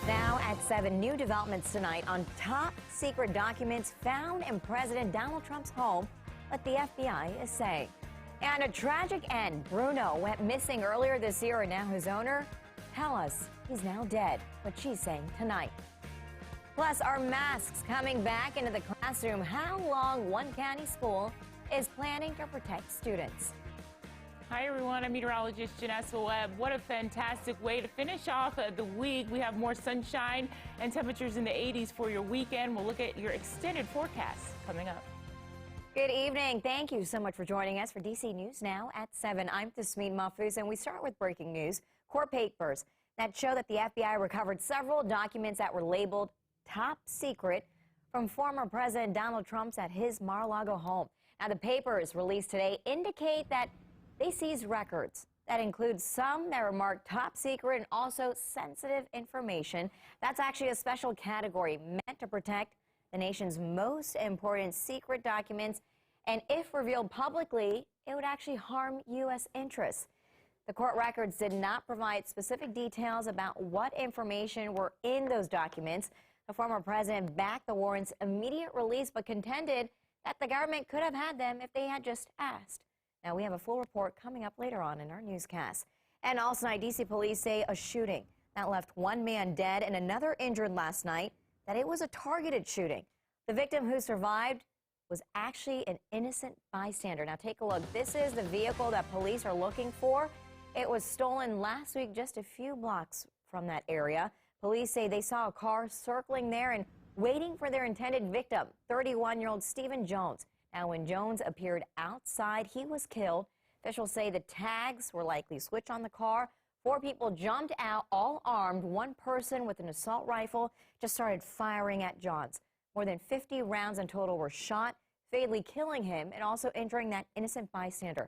Now at 7, new developments tonight on top secret documents found in President Donald Trump's home, what the FBI is saying. And a tragic end. Bruno went missing earlier this year, and now his owner tell us he's now dead. What she's saying tonight. Plus, are masks coming back into the classroom? How long one county school is planning to protect students. Hi, everyone. I'm meteorologist Janessa Webb. What a fantastic way to finish off the week. We have more sunshine and temperatures in the 80s for your weekend. We'll look at your extended forecast coming up. Good evening. Thank you so much for joining us for DC News Now at 7. I'm Tasmeen Mahfouz, and we start with breaking news. Court papers that show that the FBI recovered several documents that were labeled top secret from former President Donald Trump's at his Mar-a-Lago home. Now, the papers released today indicate that they seized records that include some that were marked top secret and also sensitive information. That's actually a special category meant to protect the nation's most important secret documents. And if revealed publicly, it would actually harm U.S. interests. The court records did not provide specific details about what information were in those documents. The former president backed the warrant's immediate release, but contended that the government could have had them if they had just asked. Now, we have a full report coming up later on in our newscast. And also tonight, D.C. police say a shooting that left one man dead and another injured last night, that it was a targeted shooting. The victim who survived was actually an innocent bystander. Now, take a look. This is the vehicle that police are looking for. It was stolen last week just a few blocks from that area. Police say they saw a car circling there and waiting for their intended victim, 31-year-old Stephen Jones. Now, when Jones appeared outside, he was killed. Officials say the tags were likely switched on the car. 4 people jumped out, all armed. One person with an assault rifle just started firing at Jones. More than 50 rounds in total were shot, fatally killing him and also injuring that innocent bystander.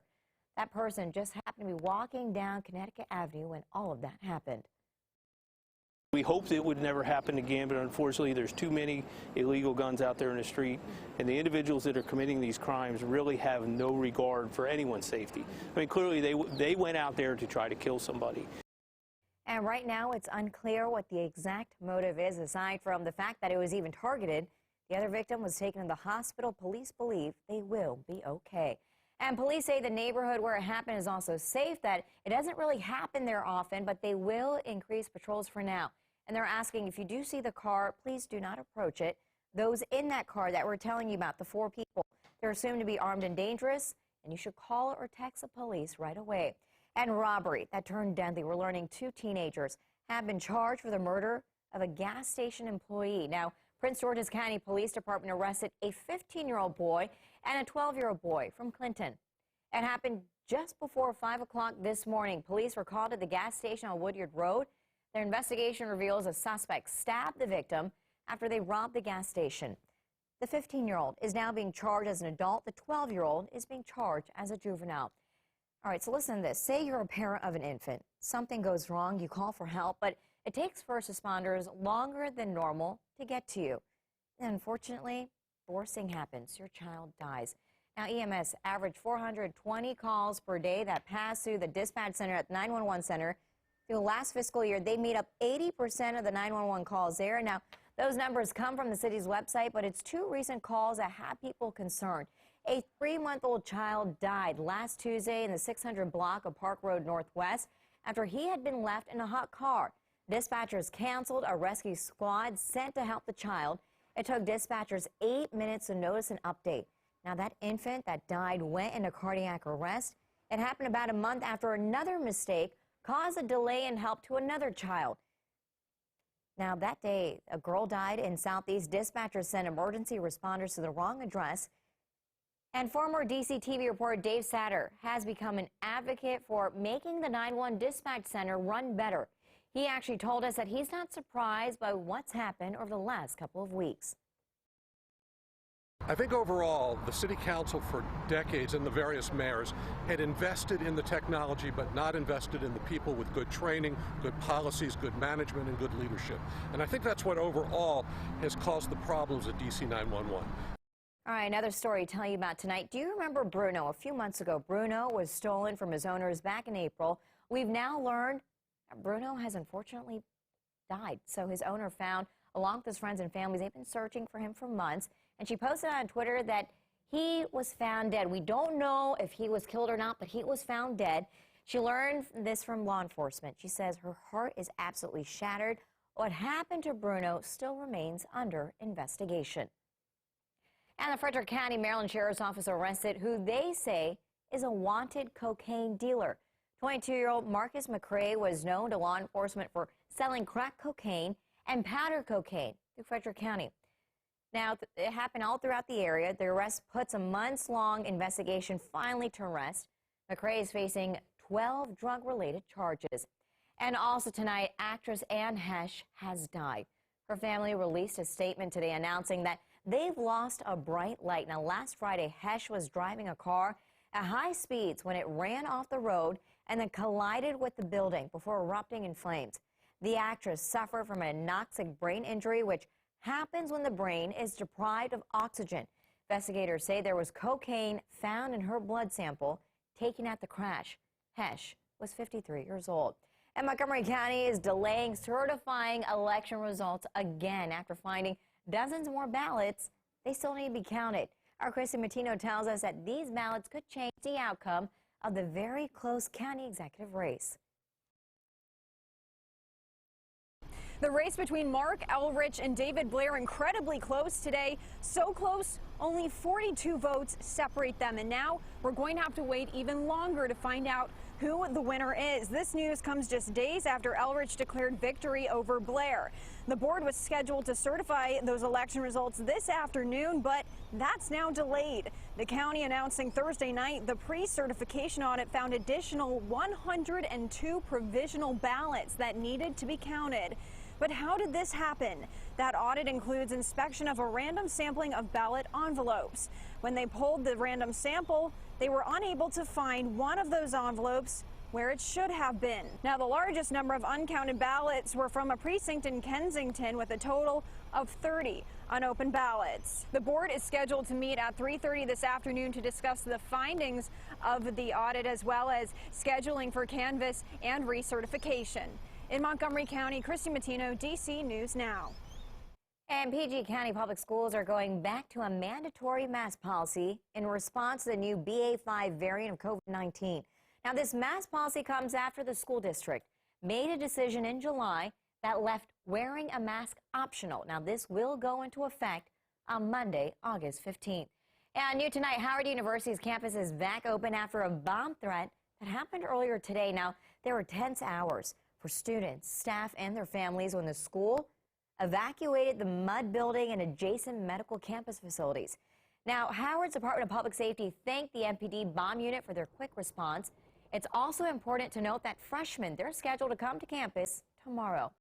That person just happened to be walking down Connecticut Avenue when all of that happened. We hoped it would never happen again, but unfortunately there's too many illegal guns out there in the street, and the individuals that are committing these crimes really have no regard for anyone's safety. I mean, clearly they went out there to try to kill somebody. And right now it's unclear what the exact motive is, aside from the fact that it was even targeted. The other victim was taken to the hospital. Police believe they will be okay. And police say the neighborhood where it happened is also safe, that it doesn't really happen there often, but they will increase patrols for now. And they're asking, if you do see the car, please do not approach it. Those in that car that we're telling you about, the 4 people, they're assumed to be armed and dangerous, and you should call or text the police right away. And robbery that turned deadly. We're learning 2 teenagers have been charged for the murder of a gas station employee. Now, Prince George's County Police Department arrested a 15-year-old boy and a 12-year-old boy from Clinton. It happened just before 5 o'clock this morning. Police were called to the gas station on Woodyard Road. Their investigation reveals a suspect stabbed the victim after they robbed the gas station. The 15-year-old is now being charged as an adult. The 12-year-old is being charged as a juvenile. All right, so listen to this. Say you're a parent of an infant. Something goes wrong, you call for help, but it takes first responders longer than normal to get to you. And unfortunately, the worst thing happens. Your child dies. Now, EMS averaged 420 calls per day that pass through the dispatch center at the 911 center. Through the last fiscal year, they made up 80% of the 911 calls there. Now, those numbers come from the city's website, but it's 2 recent calls that have people concerned. A 3-month-old child died last Tuesday in the 600 block of Park Road Northwest after he had been left in a hot car. Dispatchers canceled a rescue squad sent to help the child. It took dispatchers 8 minutes to notice an update. Now, that infant that died went into cardiac arrest. It happened about a month after another mistake caused a delay in help to another child. Now, that day, a girl died in Southeast. Dispatchers sent emergency responders to the wrong address. And former DC TV reporter Dave Satter has become an advocate for making the 911 dispatch center run better. He actually told us that he's not surprised by what's happened over the last couple of weeks. I think overall, the City Council for decades and the various mayors had invested in the technology but not invested in the people with good training, good policies, good management, and good leadership. And I think that's what overall has caused the problems at DC 911. All right, another story to tell you about tonight. Do you remember Bruno? A few months ago, Bruno was stolen from his owners back in April. We've now learned that Bruno has unfortunately died. So his owner found, along with his friends and families, they've been searching for him for months. And she posted on Twitter that he was found dead. We don't know if he was killed or not, but he was found dead. She learned this from law enforcement. She says her heart is absolutely shattered. What happened to Bruno still remains under investigation. And the Frederick County, Maryland Sheriff's Office arrested who they say is a wanted cocaine dealer. 22-year-old Marcus McCrae was known to law enforcement for selling crack cocaine and powder cocaine through Frederick County. Now, it happened all throughout the area. The arrest puts a months-long investigation finally to rest. McCrae is facing 12 drug-related charges. And also tonight, actress Anne Hesh has died. Her family released a statement today announcing that they've lost a bright light. Now, last Friday, Hesh was driving a car at high speeds when it ran off the road and then collided with the building before erupting in flames. The actress suffered from a anoxic brain injury, which happens when the brain is deprived of oxygen. Investigators say there was cocaine found in her blood sample taken at the crash. Hesh was 53 years old. And Montgomery County is delaying certifying election results again after finding dozens more ballots. They still need to be counted. Our Christy Matino tells us that these ballots could change the outcome of the very close county executive race. The race between Mark Elrich and David Blair incredibly close today. So close, only 42 votes separate them. And now we're going to have to wait even longer to find out who the winner is. This news comes just days after Elrich declared victory over Blair. The board was scheduled to certify those election results this afternoon, but that's now delayed. The county announcing Thursday night the pre-certification audit found additional 102 provisional ballots that needed to be counted. But how did this happen? That audit includes inspection of a random sampling of ballot envelopes. When they pulled the random sample, they were unable to find one of those envelopes where it should have been. Now, the largest number of uncounted ballots were from a precinct in Kensington with a total of 30 unopened ballots. The board is scheduled to meet at 3:30 this afternoon to discuss the findings of the audit as well as scheduling for canvass and recertification. In Montgomery County, Christy Matino, DC News Now. And PG County Public Schools are going back to a mandatory mask policy in response to the new BA.5 variant of COVID-19. Now, this mask policy comes after the school district made a decision in July that left wearing a mask optional. Now, this will go into effect on Monday, August 15th. And new tonight, Howard University's campus is back open after a bomb threat that happened earlier today. Now, there were tense hours for students, staff, and their families when the school evacuated the mud building and adjacent medical campus facilities. Now, Howard's Department of Public Safety thanked the MPD bomb unit for their quick response. It's also important to note that freshmen, they're scheduled to come to campus tomorrow.